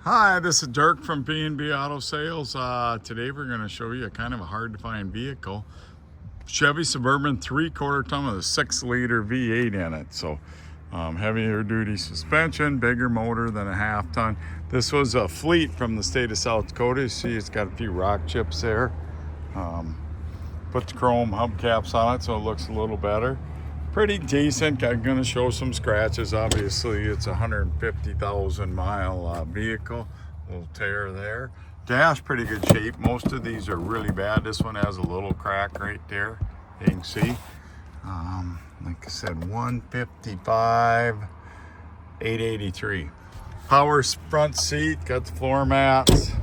Hi, this is Dirk from B&B Auto Sales. Today we're going to show you a kind of a hard to find vehicle. Chevy Suburban 3/4 ton with a 6-liter V8 in it. So heavier duty suspension, bigger motor than a 1/2 ton. This was a fleet from the state of South Dakota. You see it's got a few rock chips there. Put the chrome hubcaps on it so it looks a little better. Pretty decent. I'm going to show some scratches. Obviously it's a 150,000 mile vehicle. Little tear there. Dash pretty good shape. Most of these are really bad. This one has a little crack right there, you can see. Like I said, 155, 883. Power front seat, got the floor mats.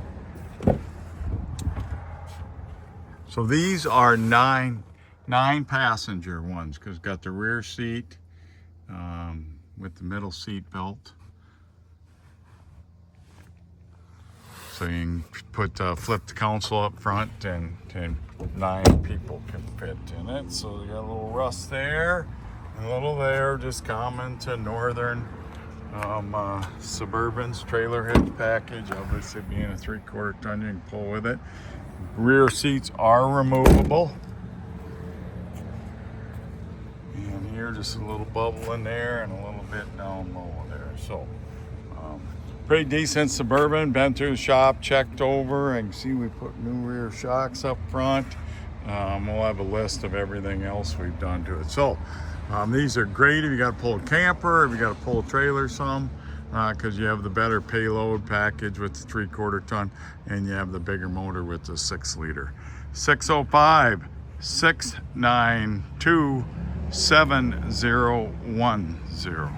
So these are nine passenger ones, because got the rear seat with the middle seat belt. So you can put flip the console up front, and 9 people can fit in it. So you got a little rust there, and a little there, just common to northern Suburbans. Trailer hitch package, obviously being a 3/4 ton, you can pull with it. Rear seats are removable. And here, just a little bubble in there and a little bit down low there. So pretty decent Suburban. Been through the shop, checked over, and see we put new rear shocks up front. We'll have a list of everything else we've done to it. So these are great if you got to pull a camper, if you got to pull a trailer some, because you have the better payload package with the 3/4 ton, and you have the bigger motor with the 6-liter. 605-692-7010.